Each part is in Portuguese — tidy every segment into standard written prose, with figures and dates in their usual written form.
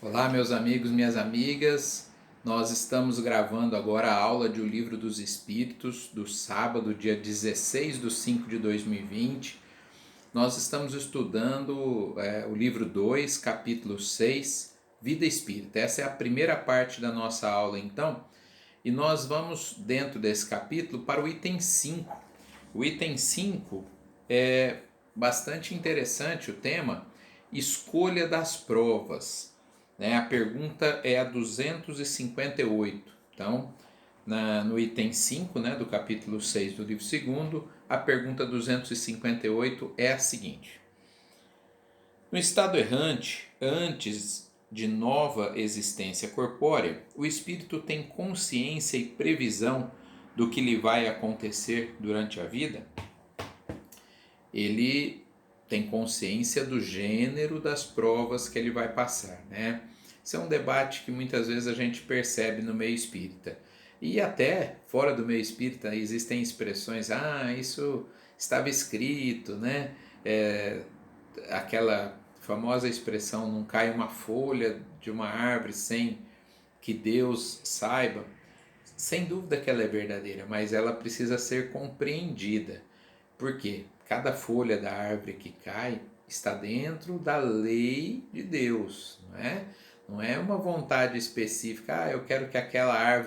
Olá, meus amigos, minhas amigas. Nós estamos gravando agora a aula de O Livro dos Espíritos, do sábado, dia 16 de 5 de 2020. Nós estamos estudando o livro 2, capítulo 6, Vida Espírita. Essa é a primeira parte da nossa aula, então, e nós vamos, dentro desse capítulo, para o item 5. O item 5 é bastante interessante o tema, escolha das provas. A pergunta é a 258. Então, no item 5, do capítulo 6 do livro 2, a pergunta 258 é a seguinte: no estado errante, antes de nova existência corpórea, o espírito tem consciência e previsão do que lhe vai acontecer durante a vida? Ele tem consciência do gênero das provas que ele vai passar, né? Isso é um debate que muitas vezes a gente percebe no meio espírita. E até fora do meio espírita existem expressões, isso estava escrito, né? Aquela famosa expressão, não cai uma folha de uma árvore sem que Deus saiba. Sem dúvida que ela é verdadeira, mas ela precisa ser compreendida. Por quê? Cada folha da árvore que cai está dentro da lei de Deus, não é? Não é uma vontade específica, eu quero que aquela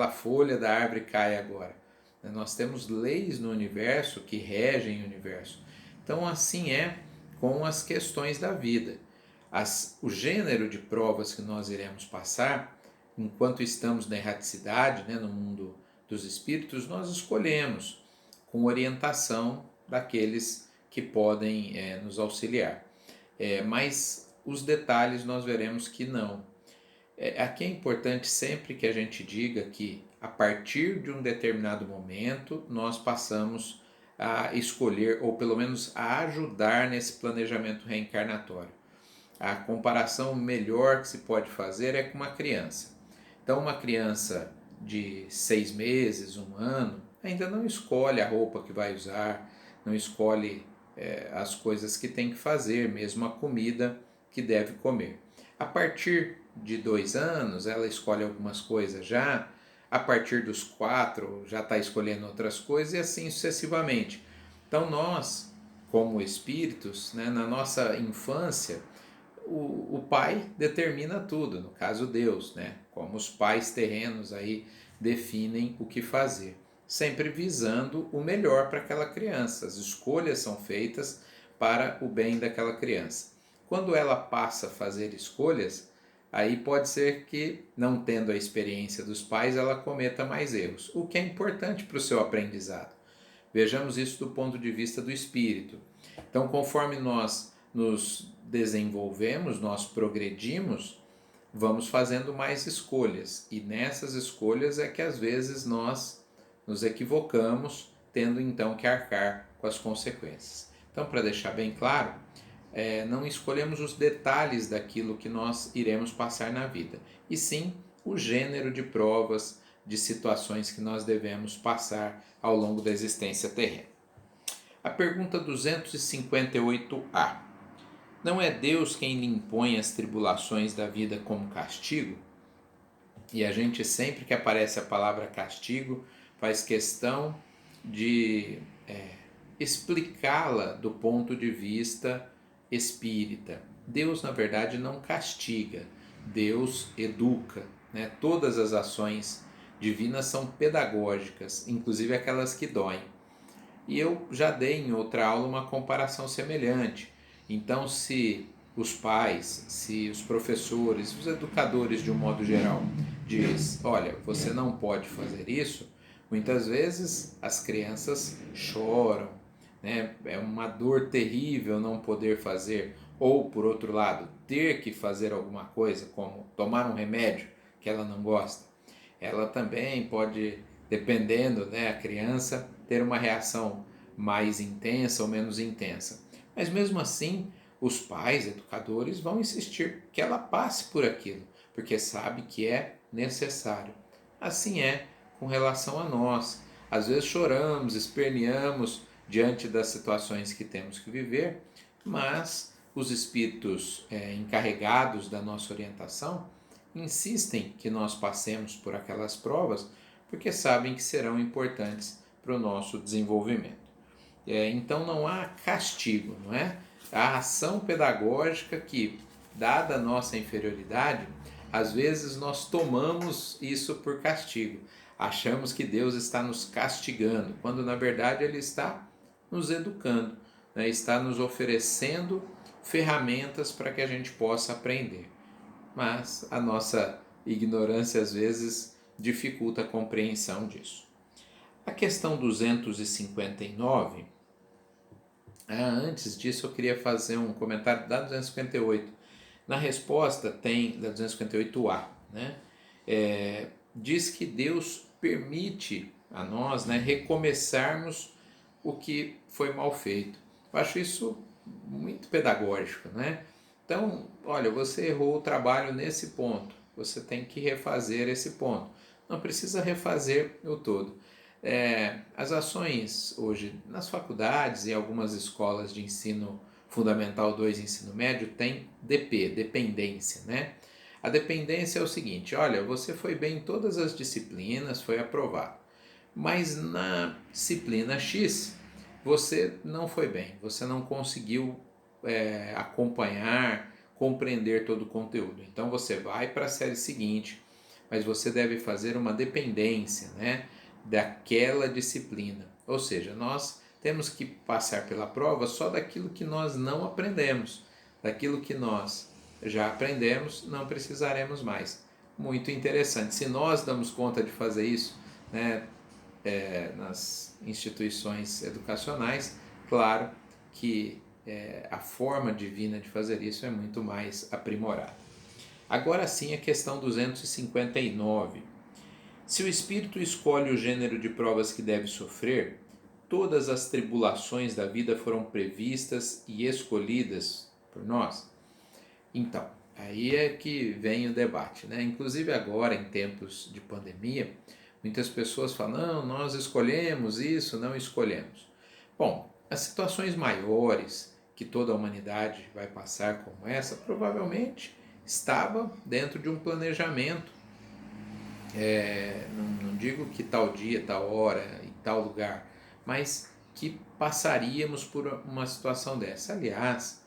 folha da árvore caia agora. Nós temos leis no universo que regem o universo. Então assim é com as questões da vida. O gênero de provas que nós iremos passar, enquanto estamos na erraticidade, no mundo dos espíritos, nós escolhemos com orientação daqueles que podem nos auxiliar. Mas os detalhes nós veremos que não. Aqui é importante sempre que a gente diga que a partir de um determinado momento nós passamos a escolher, ou pelo menos a ajudar nesse planejamento reencarnatório. A comparação melhor que se pode fazer é com uma criança. Então uma criança de 6 meses, 1 ano, ainda não escolhe a roupa que vai usar, não escolhe as coisas que tem que fazer, mesmo a comida que deve comer. A partir de 2 anos, ela escolhe algumas coisas já, a partir dos 4 já está escolhendo outras coisas e assim sucessivamente. Então nós, como espíritos, na nossa infância, o pai determina tudo, no caso Deus, como os pais terrenos aí definem o que fazer, sempre visando o melhor para aquela criança. As escolhas são feitas para o bem daquela criança. Quando ela passa a fazer escolhas, aí pode ser que, não tendo a experiência dos pais, ela cometa mais erros, o que é importante para o seu aprendizado. Vejamos isso do ponto de vista do espírito. Então, conforme nós nos desenvolvemos, nós progredimos, vamos fazendo mais escolhas. E nessas escolhas é que às vezes nós nos equivocamos, tendo então que arcar com as consequências. Então, para deixar bem claro, não escolhemos os detalhes daquilo que nós iremos passar na vida, e sim o gênero de provas, de situações que nós devemos passar ao longo da existência terrena. A pergunta 258A. Não é Deus quem lhe impõe as tribulações da vida como castigo? E a gente, sempre que aparece a palavra castigo, faz questão de explicá-la do ponto de vista espírita. Deus, na verdade, não castiga, Deus educa. Todas as ações divinas são pedagógicas, inclusive aquelas que doem. E eu já dei em outra aula uma comparação semelhante. Então, se os pais, se os professores, os educadores de um modo geral diz, olha, você não pode fazer isso, muitas vezes as crianças choram, é uma dor terrível não poder fazer, ou por outro lado, ter que fazer alguma coisa, como tomar um remédio que ela não gosta. Ela também pode, dependendo, a criança, ter uma reação mais intensa ou menos intensa. Mas mesmo assim, os pais, educadores, vão insistir que ela passe por aquilo, porque sabe que é necessário. Assim é com relação a nós. Às vezes choramos, esperneamos diante das situações que temos que viver, mas os espíritos encarregados da nossa orientação insistem que nós passemos por aquelas provas porque sabem que serão importantes para o nosso desenvolvimento. Então não há castigo, não é? A ação pedagógica que, dada a nossa inferioridade, às vezes nós tomamos isso por castigo. Achamos que Deus está nos castigando, quando na verdade Ele está nos educando, né? Está nos oferecendo ferramentas para que a gente possa aprender. Mas a nossa ignorância às vezes dificulta a compreensão disso. A questão 259, antes disso eu queria fazer um comentário da 258. Na resposta tem, da 258A, né? Diz que Deus permite a nós, né, recomeçarmos o que foi mal feito. Eu acho isso muito pedagógico, né? Então, olha, você errou o trabalho nesse ponto, você tem que refazer esse ponto. Não precisa refazer o todo. As ações hoje nas faculdades e algumas escolas de ensino fundamental 2 e ensino médio tem DP, dependência, né? A dependência é o seguinte, olha, você foi bem em todas as disciplinas, foi aprovado, mas na disciplina X você não foi bem, você não conseguiu acompanhar, compreender todo o conteúdo. Então você vai para a série seguinte, mas você deve fazer uma dependência, né, daquela disciplina. Ou seja, nós temos que passar pela prova só daquilo que nós não aprendemos. Daquilo que nós já aprendemos, não precisaremos mais. Muito interessante. Se nós damos conta de fazer isso, né, nas instituições educacionais, claro que a forma divina de fazer isso é muito mais aprimorada. Agora sim, a questão 259. Se o espírito escolhe o gênero de provas que deve sofrer, todas as tribulações da vida foram previstas e escolhidas por nós? Então, aí é que vem o debate, né? Inclusive agora, em tempos de pandemia, muitas pessoas falam, não, nós escolhemos isso, não escolhemos. Bom, as situações maiores que toda a humanidade vai passar como essa, provavelmente estava dentro de um planejamento. Não digo que tal dia, tal hora e tal lugar, mas que passaríamos por uma situação dessa. Aliás,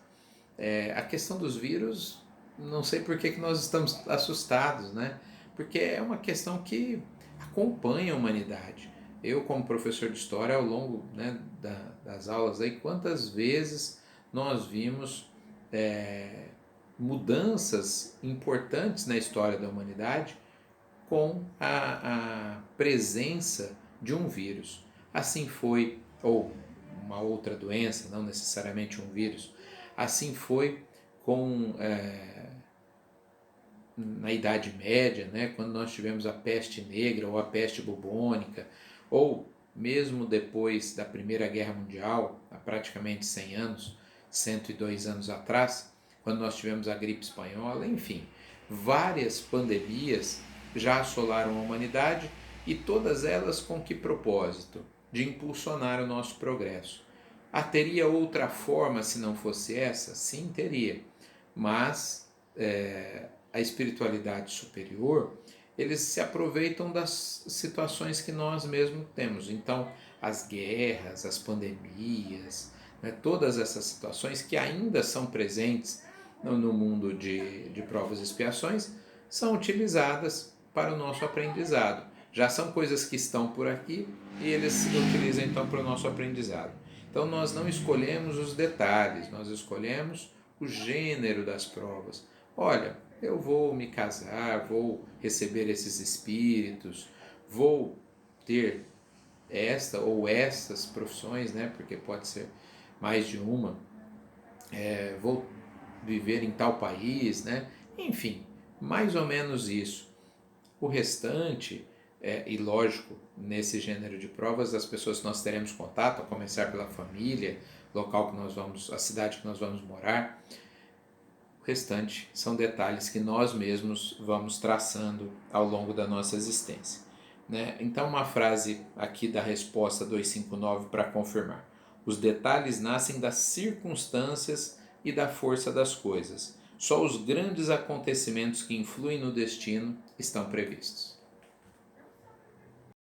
a questão dos vírus, não sei por que nós estamos assustados, né? Porque é uma questão que acompanha a humanidade. Eu, como professor de história, ao longo, né, das aulas, aí, quantas vezes nós vimos mudanças importantes na história da humanidade com a presença de um vírus. Assim foi, ou uma outra doença, não necessariamente um vírus, assim foi com na Idade Média, né, quando nós tivemos a peste negra ou a peste bubônica, ou mesmo depois da Primeira Guerra Mundial, há praticamente 100 anos, 102 anos atrás, quando nós tivemos a gripe espanhola, enfim, várias pandemias já assolaram a humanidade e todas elas com que propósito? De impulsionar o nosso progresso. Teria outra forma se não fosse essa? Sim, teria. Mas a espiritualidade superior, eles se aproveitam das situações que nós mesmos temos. Então, as guerras, as pandemias, né, todas essas situações que ainda são presentes no mundo de provas e expiações, são utilizadas para o nosso aprendizado. Já são coisas que estão por aqui e eles se utilizam então para o nosso aprendizado. Então nós não escolhemos os detalhes, nós escolhemos o gênero das provas. Olha, eu vou me casar, vou receber esses espíritos, vou ter esta ou estas profissões, né? Porque pode ser mais de uma, vou viver em tal país, né? Enfim, mais ou menos isso. O restante, e lógico, nesse gênero de provas, as pessoas que nós teremos contato, a começar pela família, local que nós vamos, a cidade que nós vamos morar, o restante são detalhes que nós mesmos vamos traçando ao longo da nossa existência. Né? Então, uma frase aqui da resposta 259 para confirmar. Os detalhes nascem das circunstâncias e da força das coisas. Só os grandes acontecimentos que influem no destino estão previstos.